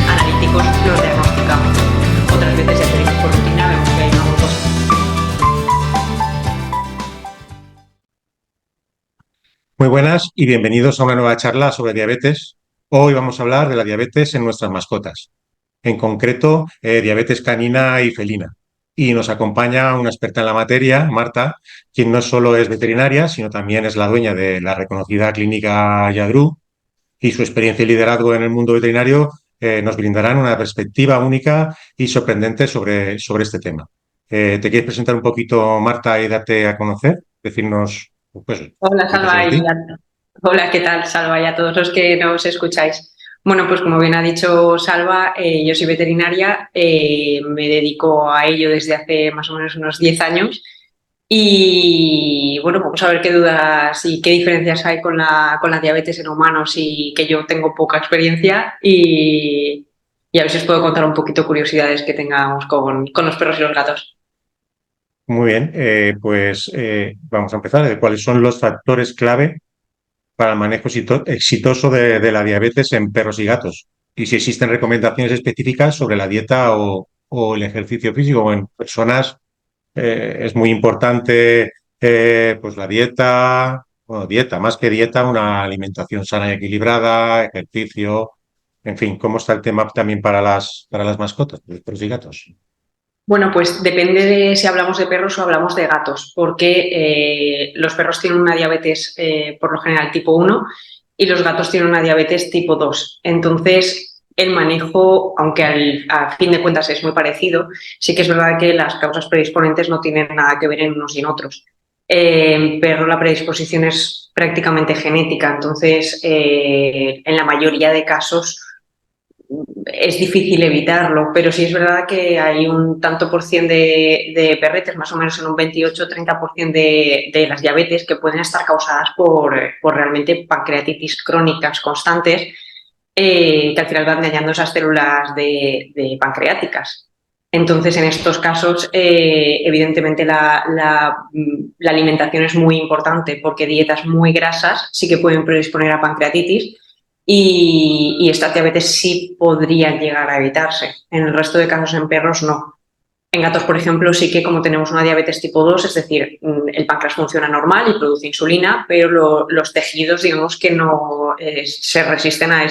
analíticos los diagnosticamos. Otras veces ya pedimos por rutina, vemos que hay una glucosa. Muy buenas y bienvenidos a una nueva charla sobre diabetes. Hoy vamos a hablar de la diabetes en nuestras mascotas, en concreto diabetes canina y felina. Y nos acompaña una experta en la materia, Marta, quien no solo es veterinaria, sino también es la dueña de la reconocida clínica Yadru, y su experiencia y liderazgo en el mundo veterinario nos brindarán una perspectiva única y sorprendente sobre este tema. ¿Te quieres presentar un poquito, Marta, y darte a conocer? Decirnos, pues, Hola, qué Salva. sobre ti. Hola, ¿qué tal, Salva? Y a todos los que nos escucháis. Bueno, pues como bien ha dicho Salva, yo soy veterinaria, me dedico a ello desde hace más o menos unos 10 años. Y bueno, vamos a ver qué dudas y qué diferencias hay con la diabetes en humanos, y que yo tengo poca experiencia, y a ver si os puedo contar un poquito curiosidades que tengamos con los perros y los gatos. Muy bien, vamos a empezar. ¿Cuáles son los factores clave para el manejo exitoso de la diabetes en perros y gatos? Y si existen recomendaciones específicas sobre la dieta o el ejercicio físico. En personas es muy importante pues la dieta, bueno, dieta, más que dieta, una alimentación sana y equilibrada, ejercicio, en fin, ¿cómo está el tema también para las mascotas, los perros y gatos? Bueno, pues depende de si hablamos de perros o hablamos de gatos, porque los perros tienen una diabetes por lo general tipo 1 y los gatos tienen una diabetes tipo 2. Entonces, el manejo, aunque a fin de cuentas es muy parecido, sí que es verdad que las causas predisponentes no tienen nada que ver en unos y en otros. En perro la predisposición es prácticamente genética, entonces en la mayoría de casos es difícil evitarlo, pero sí es verdad que hay un tanto por cien de perretes, más o menos en un 28-30% de las diabetes, que pueden estar causadas por realmente pancreatitis crónicas constantes, que al final van dañando esas células de pancreáticas. Entonces, en estos casos, evidentemente la alimentación es muy importante, porque dietas muy grasas sí que pueden predisponer a pancreatitis, y estas diabetes sí podrían llegar a evitarse. En el resto de casos en perros no. En gatos, por ejemplo, sí que, como tenemos una diabetes tipo 2, es decir, el páncreas funciona normal y produce insulina, pero los tejidos, digamos que no se resisten a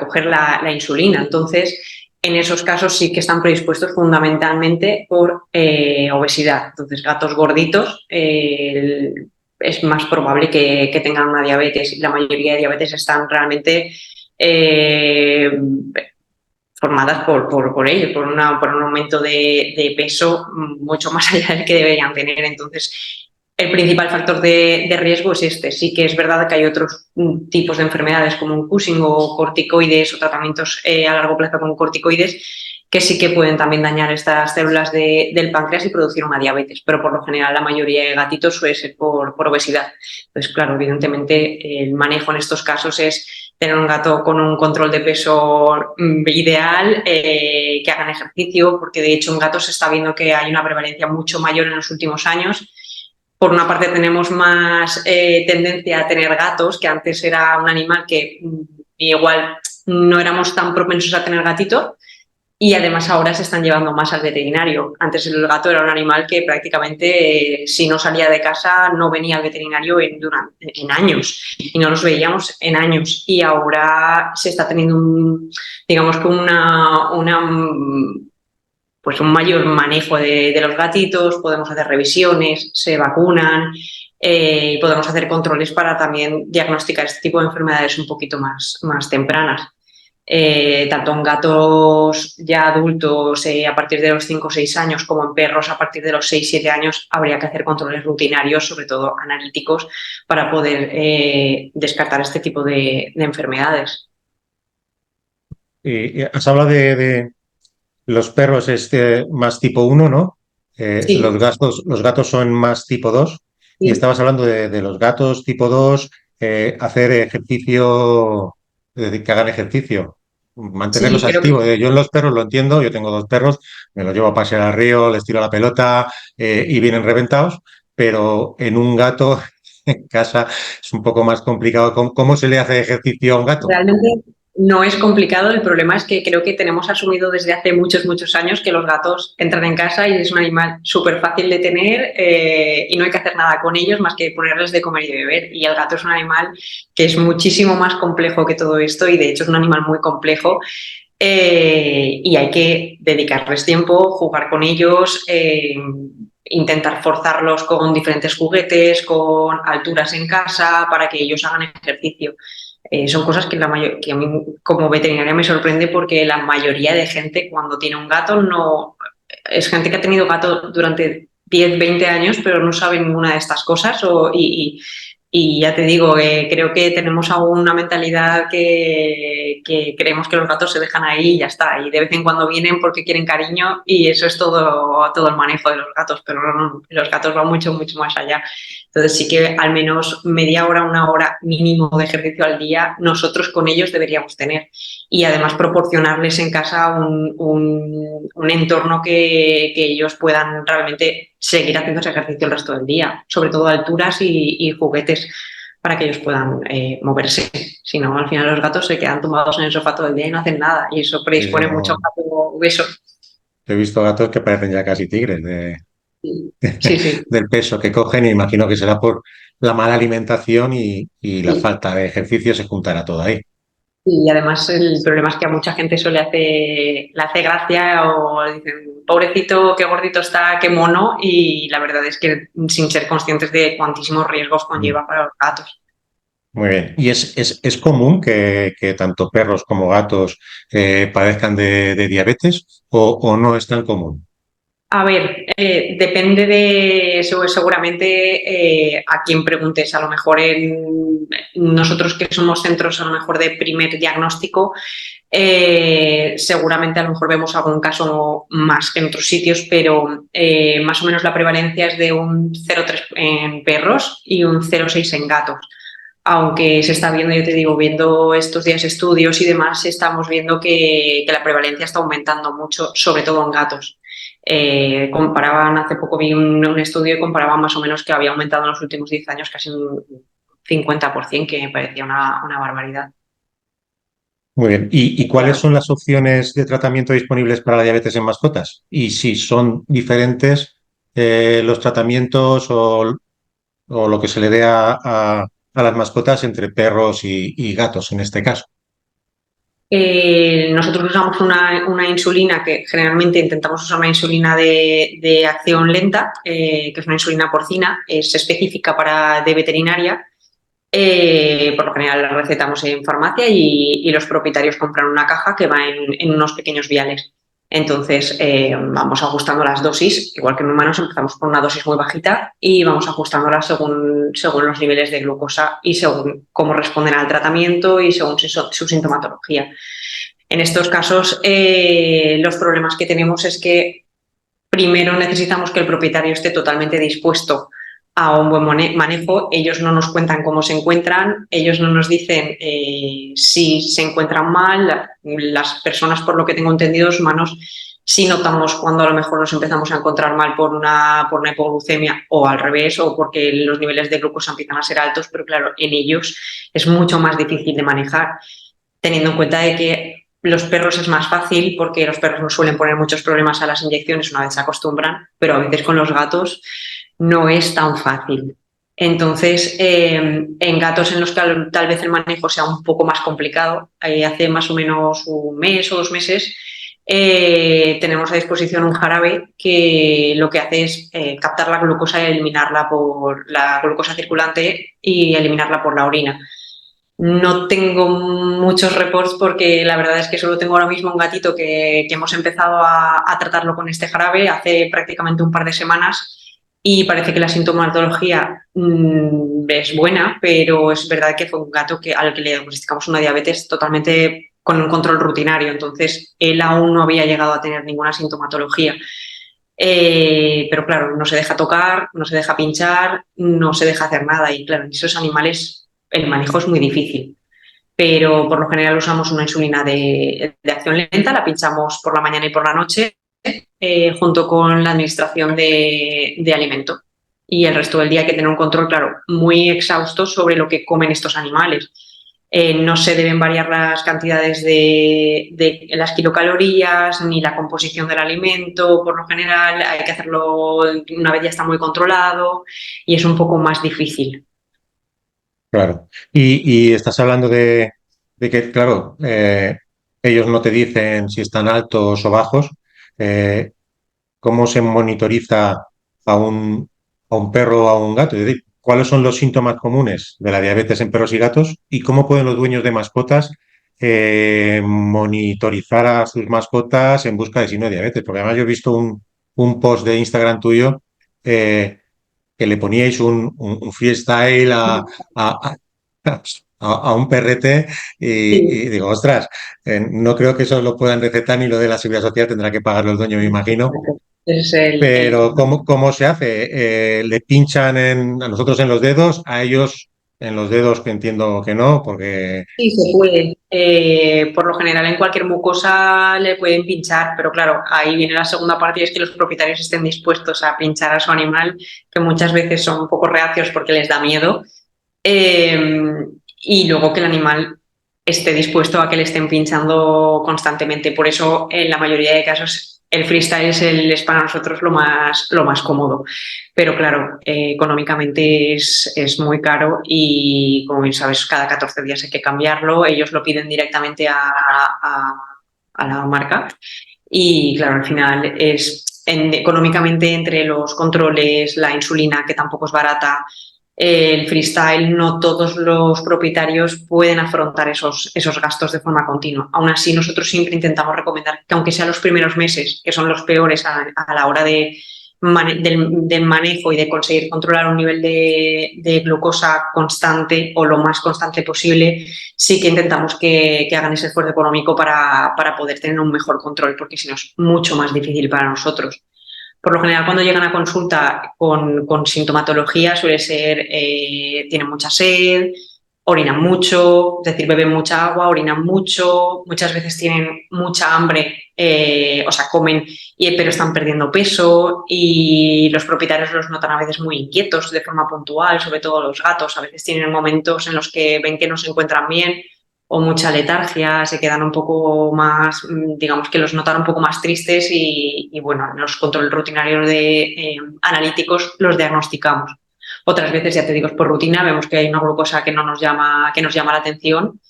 coger la insulina. Entonces, en esos casos sí que están predispuestos fundamentalmente por obesidad. Entonces, gatos gorditos es más probable que tengan una diabetes, y la mayoría de diabetes están realmente eh, formadas por ello, por un aumento de peso mucho más allá del que deberían tener. Entonces, el principal factor de riesgo es este. Sí que es verdad que hay otros tipos de enfermedades, como un Cushing o corticoides, o tratamientos a largo plazo con corticoides, que sí que pueden también dañar estas células del páncreas y producir una diabetes, pero por lo general la mayoría de gatitos suele ser por obesidad. Entonces, claro, evidentemente el manejo en estos casos es tener un gato con un control de peso ideal, que hagan ejercicio, porque de hecho en gatos se está viendo que hay una prevalencia mucho mayor en los últimos años. Por una parte tenemos más tendencia a tener gatos, que antes era un animal que igual no éramos tan propensos a tener gatito, y además ahora se están llevando más al veterinario. Antes el gato era un animal que prácticamente si no salía de casa no venía al veterinario en años, y no los veíamos en años. Y ahora se está teniendo digamos que pues un mayor manejo de los gatitos, podemos hacer revisiones, se vacunan, y podemos hacer controles para también diagnosticar este tipo de enfermedades un poquito más tempranas. Tanto en gatos ya adultos a partir de los 5 o 6 años, como en perros a partir de los 6-7 años, habría que hacer controles rutinarios, sobre todo analíticos, para poder descartar este tipo de enfermedades. Y has hablado de los perros más tipo uno, ¿no? Sí, Los gatos son más tipo 2. Y sí, estabas hablando de los gatos tipo 2, hacer ejercicio, que hagan ejercicio, sí, mantenerlos creo que activos. Yo en los perros lo entiendo, yo tengo dos perros, me los llevo a pasear al río, les tiro la pelota y vienen reventados, pero en un gato en casa es un poco más complicado. ¿Cómo se le hace ejercicio a un gato? Realmente no es complicado, el problema es que creo que tenemos asumido desde hace muchos, muchos años que los gatos entran en casa y es un animal súper fácil de tener y no hay que hacer nada con ellos más que ponerles de comer y de beber. Y el gato es un animal que es muchísimo más complejo que todo esto y de hecho es un animal muy complejo y hay que dedicarles tiempo, jugar con ellos, intentar forzarlos con diferentes juguetes, con alturas en casa para que ellos hagan ejercicio. Son cosas que a mí como veterinaria me sorprende porque la mayoría de gente cuando tiene un gato no es gente que ha tenido gato durante 10, 20 años pero no sabe ninguna de estas cosas y ya te digo, creo que tenemos aún una mentalidad que creemos que los gatos se dejan ahí y ya está. Y de vez en cuando vienen porque quieren cariño y eso es todo el manejo de los gatos, pero no, los gatos van mucho, mucho más allá. Entonces sí que al menos media hora, una hora mínimo de ejercicio al día nosotros con ellos deberíamos tener. Y además proporcionarles en casa un entorno que ellos puedan realmente seguir haciendo ese ejercicio el resto del día, sobre todo alturas y juguetes para que ellos puedan moverse. Si no, al final los gatos se quedan tumbados en el sofá todo el día y no hacen nada y eso Sí, sí, predispone mucho a no. un gato obeso. He visto gatos que parecen ya casi tigres Sí, sí. del peso que cogen y imagino que será por la mala alimentación y la Sí. falta de ejercicio se juntará todo ahí. Y además el problema es que a mucha gente eso le hace gracia o dicen, pobrecito, qué gordito está, qué mono, y la verdad es que sin ser conscientes de cuantísimos riesgos Mm. conlleva para los gatos. Muy bien. ¿Y es común que tanto perros como gatos padezcan de diabetes o no es tan común? A ver, depende seguramente a quién preguntes. A lo mejor nosotros que somos centros a lo mejor de primer diagnóstico, seguramente a lo mejor vemos algún caso más que en otros sitios, pero más o menos la prevalencia es de un 0,3 en perros y un 0,6 en gatos. Aunque se está viendo, yo te digo, viendo estos días estudios y demás, estamos viendo que la prevalencia está aumentando mucho, sobre todo en gatos. Comparaban, hace poco vi un estudio y comparaban más o menos que había aumentado en los últimos 10 años casi un 50%, que me parecía una barbaridad. Muy bien. ¿Y cuáles Claro. son las opciones de tratamiento disponibles para la diabetes en mascotas? Y si son diferentes los tratamientos o lo que se le dé a las mascotas entre perros y gatos en este caso. Nosotros usamos una insulina que generalmente intentamos usar una insulina de acción lenta, que es una insulina porcina, es específica de veterinaria. Por lo general la recetamos en farmacia y los propietarios compran una caja que va en unos pequeños viales. Entonces vamos ajustando las dosis, igual que en humanos empezamos con una dosis muy bajita y vamos ajustándolas según los niveles de glucosa y según cómo responden al tratamiento y según su sintomatología. En estos casos los problemas que tenemos es que primero necesitamos que el propietario esté totalmente dispuesto a un buen manejo. Ellos no nos cuentan cómo se encuentran, ellos no nos dicen si se encuentran mal. Las personas, por lo que tengo entendido, humanos, sí notamos cuando a lo mejor nos empezamos a encontrar mal por una hipoglucemia o al revés, o porque los niveles de glucosa empiezan a ser altos, pero claro, en ellos es mucho más difícil de manejar, teniendo en cuenta de que los perros es más fácil porque los perros no suelen poner muchos problemas a las inyecciones una vez se acostumbran, pero a veces con los gatos no es tan fácil. Entonces, en gatos en los que tal vez el manejo sea un poco más complicado, hace más o menos un mes o 2 meses, tenemos a disposición un jarabe que lo que hace es captar la glucosa y eliminarla por la glucosa circulante y eliminarla por la orina. No tengo muchos reports porque la verdad es que solo tengo ahora mismo un gatito que hemos empezado a tratarlo con este jarabe hace prácticamente un par de semanas y parece que la sintomatología es buena, pero es verdad que fue un gato al que le diagnosticamos una diabetes totalmente con un control rutinario, entonces él aún no había llegado a tener ninguna sintomatología. Pero claro, no se deja tocar, no se deja pinchar, no se deja hacer nada y claro, en esos animales el manejo es muy difícil, pero por lo general usamos una insulina de acción lenta, la pinchamos por la mañana y por la noche junto con la administración de alimento y el resto del día hay que tener un control, claro, muy exhausto sobre lo que comen estos animales. No se deben variar las cantidades de las kilocalorías ni la composición del alimento, por lo general hay que hacerlo una vez ya está muy controlado y es un poco más difícil. Claro. Y estás hablando de que, claro, ellos no te dicen si están altos o bajos. Eh, ¿Cómo se monitoriza a a un perro o a un gato? Es decir, ¿cuáles son los síntomas comunes de la diabetes en perros y gatos? ¿Y cómo pueden los dueños de mascotas monitorizar a sus mascotas en busca de signo de diabetes? Porque además yo he visto un post de Instagram tuyo eh, que le poníais un freestyle a- a un perrete Sí, y digo, ostras, no creo que eso lo puedan recetar ni lo de la seguridad social tendrá que pagarlo el dueño, me imagino. exacto. Ese es el Pero tema. ¿cómo se hace? ¿Le pinchan a nosotros en los dedos, a ellos en los dedos que entiendo que no, porque... Sí, se puede. Por lo general, en cualquier mucosa le pueden pinchar, pero claro, ahí viene la segunda parte y es que los propietarios estén dispuestos a pinchar a su animal, que muchas veces son un poco reacios porque les da miedo, eh, y luego que el animal esté dispuesto a que le estén pinchando constantemente. Por eso, en la mayoría de casos, el freestyle es para nosotros lo más cómodo. Pero claro, económicamente es muy caro y, como bien sabes, cada 14 días hay que cambiarlo. Ellos lo piden directamente a la marca y, claro, al final económicamente entre los controles, la insulina, que tampoco es barata, el freestyle, no todos los propietarios pueden afrontar esos gastos de forma continua. Aún así, nosotros siempre intentamos recomendar que, aunque sean los primeros meses, que son los peores a la hora del manejo y de conseguir controlar un nivel de glucosa constante o lo más constante posible, sí que intentamos que hagan ese esfuerzo económico para poder tener un mejor control, porque si no es mucho más difícil para nosotros. Por lo general, cuando llegan a consulta con sintomatología, suele ser, tienen mucha sed, orinan mucho, es decir, beben mucha agua, orinan mucho, muchas veces tienen mucha hambre, o sea, comen, pero están perdiendo peso y los propietarios los notan a veces muy inquietos de forma puntual, sobre todo los gatos. A veces tienen momentos en los que ven que no se encuentran bien o mucha letargia, se quedan un poco más, digamos que los notan un poco más tristes y bueno, los controles rutinarios analíticos los diagnosticamos. Otras veces, ya te digo, es por rutina, vemos que hay una glucosa que nos llama la atención.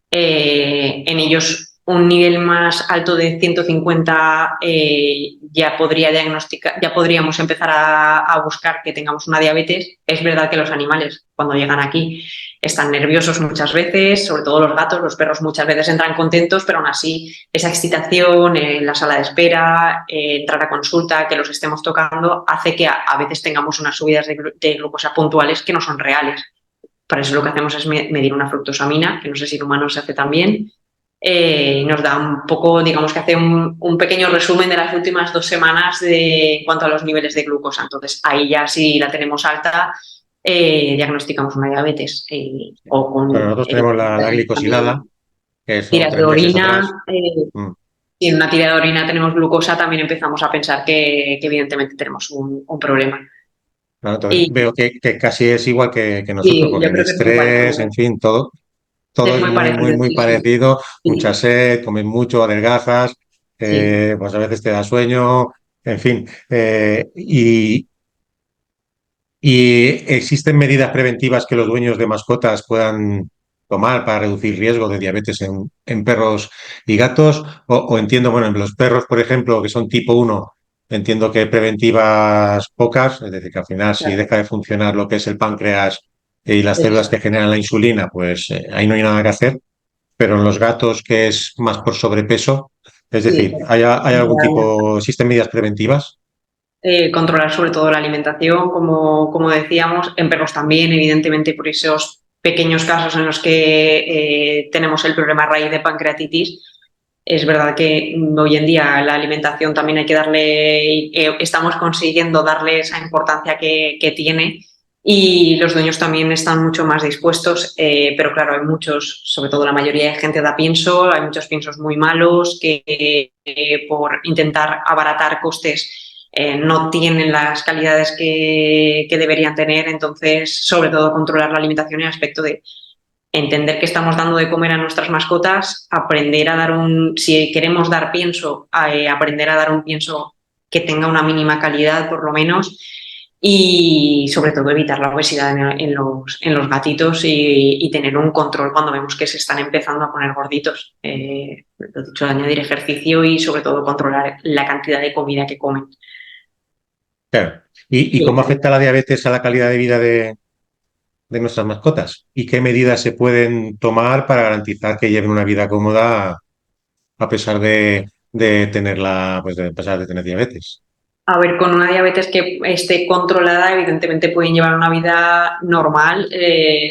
En ellos un nivel más alto de 150 ya podría diagnosticar, ya podríamos empezar a buscar que tengamos una diabetes. Es verdad que los animales, cuando llegan aquí, están nerviosos muchas veces, sobre todo los gatos, los perros muchas veces entran contentos, pero aún así esa excitación en la sala de espera, entrar a consulta, que los estemos tocando, hace que a veces tengamos unas subidas de glucosa puntuales que no son reales. Para eso lo que hacemos es medir una fructosamina, que no sé si en humanos se hace también. Nos da un poco, digamos que hace un pequeño resumen de las últimas 2 semanas en cuanto a los niveles de glucosa. Entonces, ahí ya si la tenemos alta, diagnosticamos una diabetes. O Bueno, con nosotros tenemos la glicosilada, también que son tiras de 3 meses orina. atrás. Mm. Si en una tira de orina tenemos glucosa, también empezamos a pensar que evidentemente tenemos un problema. Claro, entonces Y, veo que casi es igual que nosotros, y porque yo el creo que es muy estrés, parecido. en fin, todo Es es muy muy, muy, parecido, muy sí, sí. parecido. Mucha Sí, sed, comes mucho, adelgazas, sí. pues a veces te da sueño, en fin. ¿Y existen medidas preventivas que los dueños de mascotas puedan tomar para reducir riesgo de diabetes en perros y gatos? O entiendo, bueno, en los perros, por ejemplo, que son tipo uno, entiendo que preventivas pocas, es decir, que al final si Claro, deja de funcionar lo que es el páncreas y las células que exacto. generan la insulina, pues ahí no hay nada que hacer. Pero en los gatos, que es más por sobrepeso, es Sí, decir, ¿hay algún tipo, existen medidas preventivas? controlar sobre todo la alimentación, como decíamos, en perros también, evidentemente por esos pequeños casos en los que tenemos el problema a raíz de pancreatitis. Es verdad que hoy en día la alimentación también hay que darle, estamos consiguiendo darle esa importancia que tiene y los dueños también están mucho más dispuestos, pero claro, hay muchos, sobre todo la mayoría de gente da pienso, hay muchos piensos muy malos que por intentar abaratar costes no tienen las calidades que deberían tener. Entonces, sobre todo, controlar la alimentación en el aspecto de entender que estamos dando de comer a nuestras mascotas, aprender a dar si queremos dar pienso, aprender a dar un pienso que tenga una mínima calidad, por lo menos, y sobre todo evitar la obesidad en los gatitos y tener un control cuando vemos que se están empezando a poner gorditos. Lo dicho, añadir ejercicio y sobre todo controlar la cantidad de comida que comen. Claro. ¿Y cómo afecta la diabetes a la calidad de vida de nuestras mascotas? ¿Y qué medidas se pueden tomar para garantizar que lleven una vida cómoda a pesar de tenerla, pues a pesar de tener diabetes? A ver, con una diabetes que esté controlada, evidentemente pueden llevar una vida normal,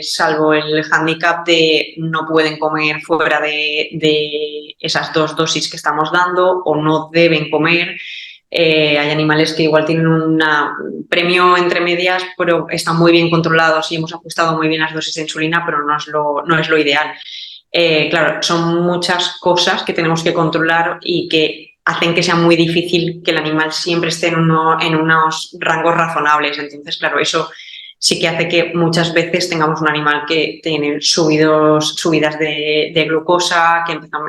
salvo el hándicap de no pueden comer fuera de esas 2 dosis que estamos dando o no deben comer. Hay animales que igual tienen un premio entre medias, pero están muy bien controlados y hemos ajustado muy bien las dosis de insulina, pero no es lo ideal. Claro, son muchas cosas que tenemos que controlar y que hacen que sea muy difícil que el animal siempre esté en unos rangos razonables. Entonces, claro, eso sí que hace que muchas veces tengamos un animal que tiene subidas de glucosa,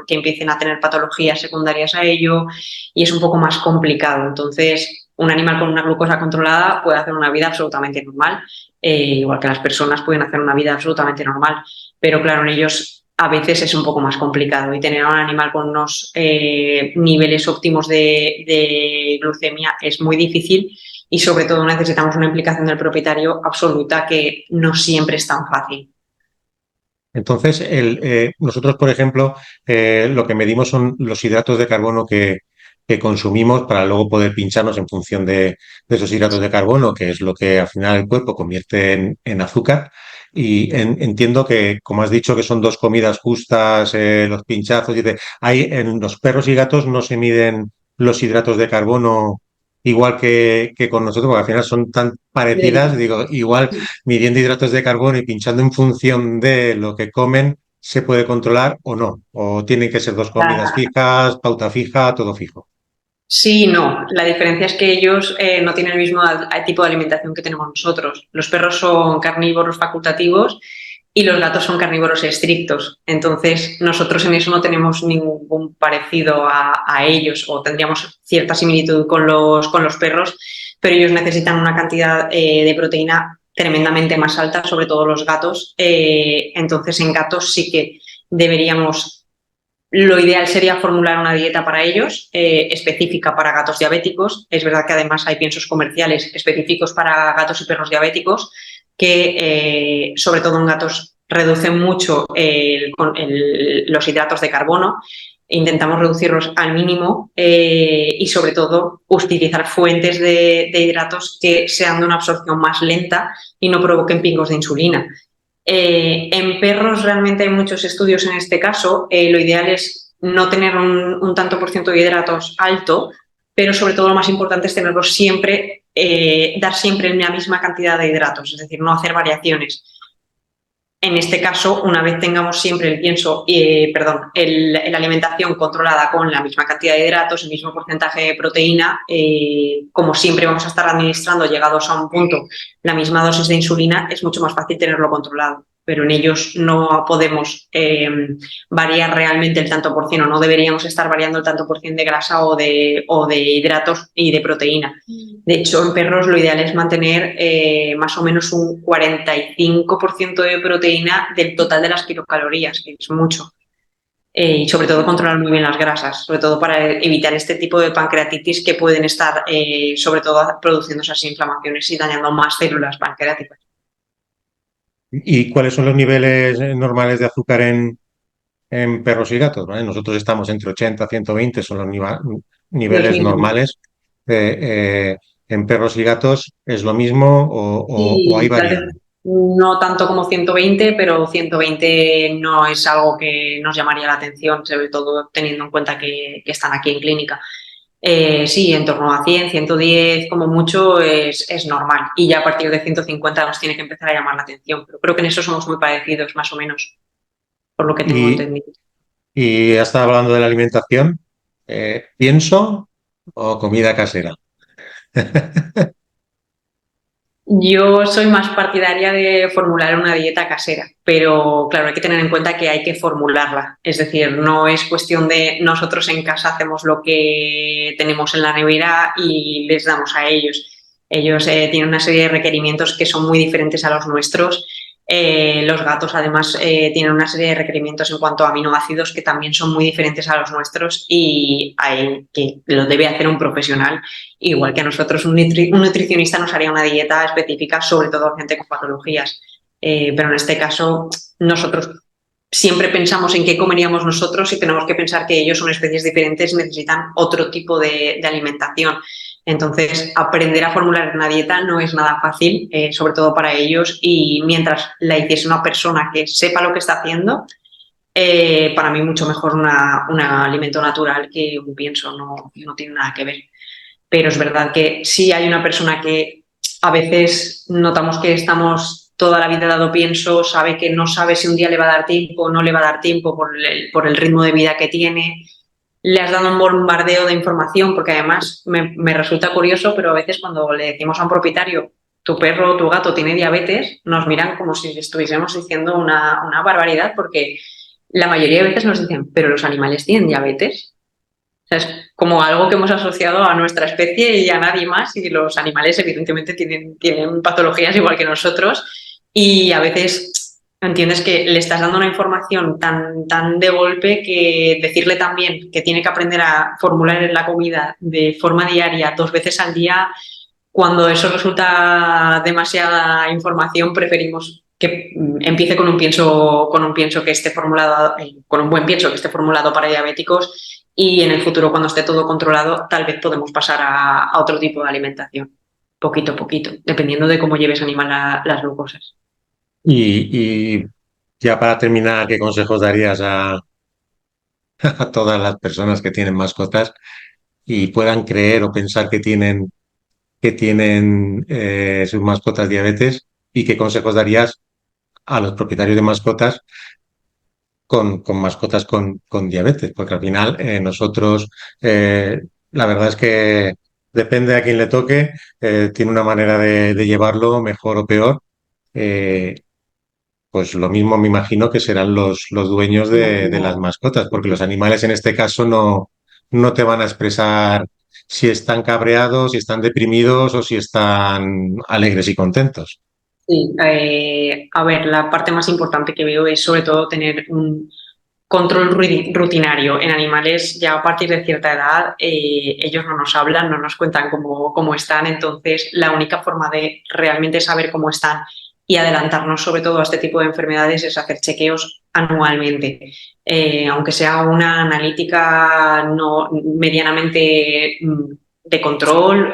que empiecen a tener patologías secundarias a ello, y es un poco más complicado. Entonces, un animal con una glucosa controlada puede hacer una vida absolutamente normal, igual que las personas pueden hacer una vida absolutamente normal, pero claro, en ellos a veces es un poco más complicado, y tener a un animal con unos niveles óptimos de glucemia es muy difícil, y sobre todo necesitamos una implicación del propietario absoluta, que no siempre es tan fácil. Entonces, nosotros, por ejemplo, lo que medimos son los hidratos de carbono que consumimos para luego poder pincharnos en función de esos hidratos de carbono, que es lo que al final el cuerpo convierte en azúcar. Y entiendo que, como has dicho, que son 2 comidas justas, los pinchazos. En los perros y gatos no se miden los hidratos de carbono igual que con nosotros, porque al final son tan parecidas. Digo, igual midiendo hidratos de carbono y pinchando en función de lo que comen, se puede controlar o no. O tienen que ser 2 comidas fijas, pauta fija, todo fijo. Sí, no. La diferencia es que ellos no tienen el mismo tipo de alimentación que tenemos nosotros. Los perros son carnívoros facultativos y los gatos son carnívoros estrictos. Entonces, nosotros en eso no tenemos ningún parecido a ellos, o tendríamos cierta similitud con los perros, pero ellos necesitan una cantidad de proteína tremendamente más alta, sobre todo los gatos. Entonces, en gatos sí que deberíamos. Lo ideal sería formular una dieta para ellos, específica para gatos diabéticos. Es verdad que además hay piensos comerciales específicos para gatos y perros diabéticos que, sobre todo en gatos, reducen mucho los hidratos de carbono. Intentamos reducirlos al mínimo, y sobre todo utilizar fuentes de hidratos que sean de una absorción más lenta y no provoquen picos de insulina. En perros realmente hay muchos estudios en este caso. Lo ideal es no tener un tanto por ciento de hidratos alto, pero sobre todo lo más importante es tenerlos siempre, dar siempre la misma cantidad de hidratos, es decir, no hacer variaciones. En este caso, una vez tengamos siempre la alimentación controlada con la misma cantidad de hidratos, el mismo porcentaje de proteína, como siempre vamos a estar administrando, llegados a un punto, la misma dosis de insulina, es mucho más fácil tenerlo controlado. Pero en ellos no podemos variar realmente el tanto por ciento, no deberíamos estar variando el tanto por ciento de grasa o de hidratos y de proteína. De hecho, en perros lo ideal es mantener más o menos un 45% de proteína del total de las kilocalorías, que es mucho. Y sobre todo controlar muy bien las grasas, sobre todo para evitar este tipo de pancreatitis que pueden estar, sobre todo, produciendo esas inflamaciones y dañando más células pancreáticas. ¿Y cuáles son los niveles normales de azúcar en perros y gatos? ¿Vale? Nosotros estamos entre 80 y 120, son los Los niveles mismos. normales. En perros y gatos es lo mismo o hay Y tal vez variación. no tanto como 120, pero 120 no es algo que nos llamaría la atención, sobre todo teniendo en cuenta que están aquí en clínica. Sí, en torno a 100, 110 como mucho es normal, y ya a partir de 150 nos tiene que empezar a llamar la atención, pero creo que en eso somos muy parecidos, más o menos, por lo que tengo Y, entendido. y hasta hablando de la alimentación, ¿pienso o comida casera? Yo soy más partidaria de formular una dieta casera, pero claro, hay que tener en cuenta que hay que formularla. Es decir, no es cuestión de nosotros en casa hacemos lo que tenemos en la nevera y les damos a ellos. Ellos tienen una serie de requerimientos que son muy diferentes a los nuestros. Los gatos además tienen una serie de requerimientos en cuanto a aminoácidos que también son muy diferentes a los nuestros y hay que lo debe hacer un profesional. Igual que a nosotros un nutricionista nos haría una dieta específica, sobre todo a gente con patologías. Pero en este caso, nosotros siempre pensamos en qué comeríamos nosotros y tenemos que pensar que ellos son especies diferentes y necesitan otro tipo de alimentación. Entonces, aprender a formular una dieta no es nada fácil, sobre todo para ellos, y mientras la hiciese una persona que sepa lo que está haciendo, para mí mucho mejor un alimento natural que un pienso, no tiene nada que ver. Pero es verdad que sí hay una persona que a veces notamos que estamos toda la vida dado pienso, sabe que no sabe si un día le va a dar tiempo o no le va a dar tiempo por el ritmo de vida que tiene. Le has dado un bombardeo de información, porque además me resulta curioso, pero a veces cuando le decimos a un propietario, tu perro o tu gato tiene diabetes, nos miran como si estuviésemos diciendo una barbaridad, porque la mayoría de veces nos dicen, pero los animales tienen diabetes. O sea, es como algo que hemos asociado a nuestra especie y a nadie más, y los animales evidentemente tienen patologías igual que nosotros, y a veces entiendes que le estás dando una información tan de golpe que decirle también que tiene que aprender a formular la comida de forma diaria, 2 veces al día, cuando eso resulta demasiada información, preferimos que empiece con un pienso que esté formulado, con un buen pienso que esté formulado para diabéticos, y en el futuro, cuando esté todo controlado, tal vez podemos pasar a otro tipo de alimentación, poquito a poquito, dependiendo de cómo lleves animal las glucosas. Y ya para terminar, ¿qué consejos darías a todas las personas que tienen mascotas y puedan creer o pensar que tienen sus mascotas diabetes? ¿Y qué consejos darías a los propietarios de mascotas con mascotas con diabetes? Porque al final nosotros, la verdad es que depende a quién le toque, tiene una manera de llevarlo mejor o peor. Eh, Pues lo mismo me imagino que serán los dueños de las mascotas, porque los animales en este caso no te van a expresar si están cabreados, si están deprimidos o si están alegres y contentos. Sí, a ver, la parte más importante que veo es sobre todo tener un control rutinario. En animales, ya a partir de cierta edad, ellos no nos hablan, no nos cuentan cómo están, entonces la única forma de realmente saber cómo están y adelantarnos sobre todo a este tipo de enfermedades es hacer chequeos anualmente. Aunque sea una analítica no medianamente de control,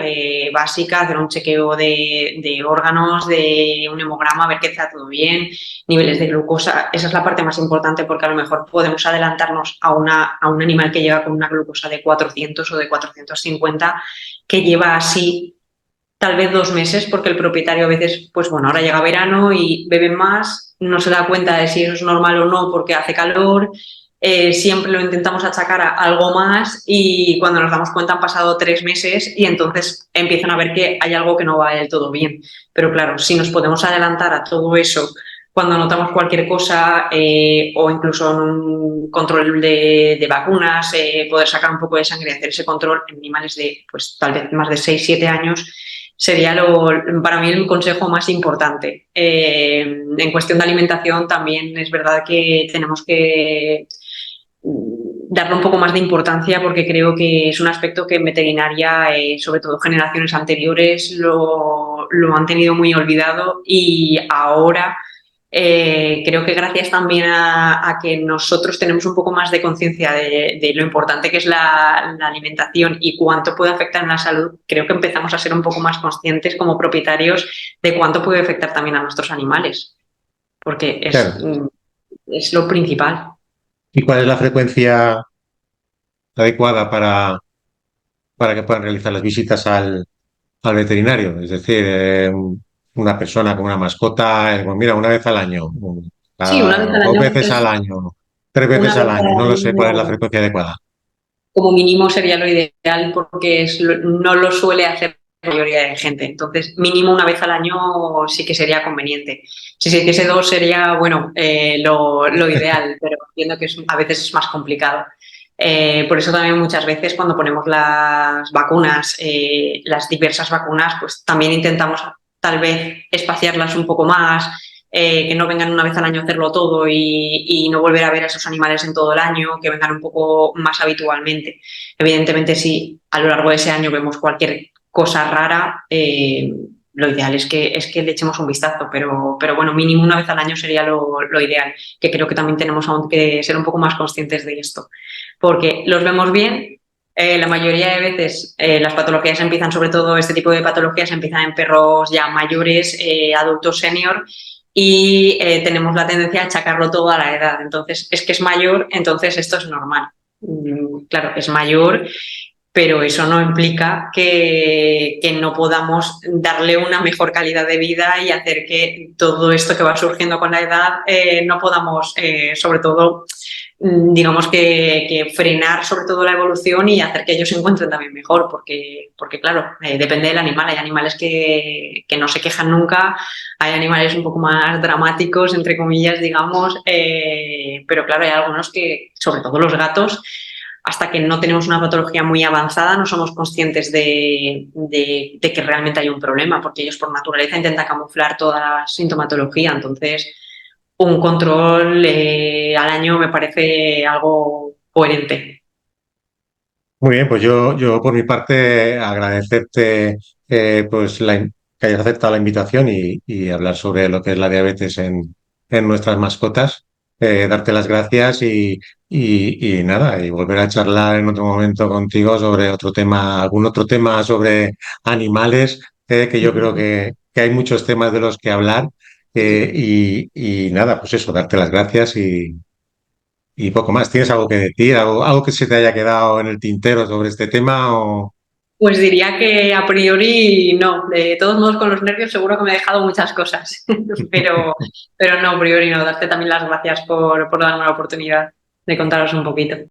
básica, hacer un chequeo de órganos, de un hemograma, ver que está todo bien, niveles de glucosa. Esa es la parte más importante, porque a lo mejor podemos adelantarnos a un animal que llega con una glucosa de 400 o de 450, que lleva así tal vez 2 meses, porque el propietario a veces, pues bueno, ahora llega verano y bebe más, no se da cuenta de si eso es normal o no porque hace calor, siempre lo intentamos achacar a algo más, y cuando nos damos cuenta han pasado 3 meses y entonces empiezan a ver que hay algo que no va del todo bien. Pero claro, si nos podemos adelantar a todo eso cuando notamos cualquier cosa, o incluso en un control de vacunas, poder sacar un poco de sangre y hacer ese control en animales de pues tal vez más de 6 7 años, sería para mí el consejo más importante. En cuestión de alimentación también es verdad que tenemos que darle un poco más de importancia, porque creo que es un aspecto que en veterinaria, sobre todo generaciones anteriores, lo han tenido muy olvidado, y ahora creo que gracias también a que nosotros tenemos un poco más de conciencia de lo importante que es la alimentación y cuánto puede afectar en la salud, creo que empezamos a ser un poco más conscientes como propietarios de cuánto puede afectar también a nuestros animales, porque Claro. es lo principal. ¿Y cuál es la frecuencia adecuada para que puedan realizar las visitas al veterinario? Es decir, una persona con una mascota, pues mira, una vez al año, Sí, una vez al dos año veces al año, tres una veces al vez año, no al lo sé cuál es la año frecuencia adecuada. como mínimo sería lo ideal, porque no lo suele hacer mayoría de gente. Entonces, mínimo una vez al año sí que sería conveniente. Si se hiciese dos sería, bueno, lo ideal, pero entiendo que a veces es más complicado. Por eso también muchas veces cuando ponemos las vacunas, las diversas vacunas, pues también intentamos tal vez espaciarlas un poco más, que no vengan una vez al año a hacerlo todo y no volver a ver a esos animales en todo el año, que vengan un poco más habitualmente. Evidentemente, si a lo largo de ese año vemos cualquier cosa rara, lo ideal es que le echemos un vistazo, pero bueno, mínimo una vez al año sería lo ideal, que creo que también tenemos aún que ser un poco más conscientes de esto, porque los vemos bien. La mayoría de veces las patologías empiezan, sobre todo este tipo de patologías empiezan en perros ya mayores, adultos senior, y tenemos la tendencia a achacarlo todo a la edad. Entonces, es que es mayor, entonces esto es normal. Claro, es mayor, pero eso no implica que no podamos darle una mejor calidad de vida y hacer que todo esto que va surgiendo con la edad no podamos, sobre todo, digamos que frenar sobre todo la evolución y hacer que ellos se encuentren también mejor, porque claro, depende del animal. Hay animales que no se quejan nunca, hay animales un poco más dramáticos, entre comillas, digamos, pero claro, hay algunos que, sobre todo los gatos, hasta que no tenemos una patología muy avanzada, no somos conscientes de que realmente hay un problema, porque ellos por naturaleza intentan camuflar toda la sintomatología. Entonces, un control al año me parece algo coherente. Muy bien, pues yo por mi parte agradecerte pues que hayas aceptado la invitación y hablar sobre lo que es la diabetes en nuestras mascotas. Darte las gracias y nada, y volver a charlar en otro momento contigo sobre otro tema, algún otro tema sobre animales, que yo creo que hay muchos temas de los que hablar. Y nada, pues eso, darte las gracias y poco más. ¿Tienes algo que decir? ¿Algo que se te haya quedado en el tintero sobre este tema? O... Pues diría que a priori no. De todos modos, con los nervios seguro que me he dejado muchas cosas, pero, pero no, a priori no. Darte también las gracias por darme la oportunidad de contaros un poquito.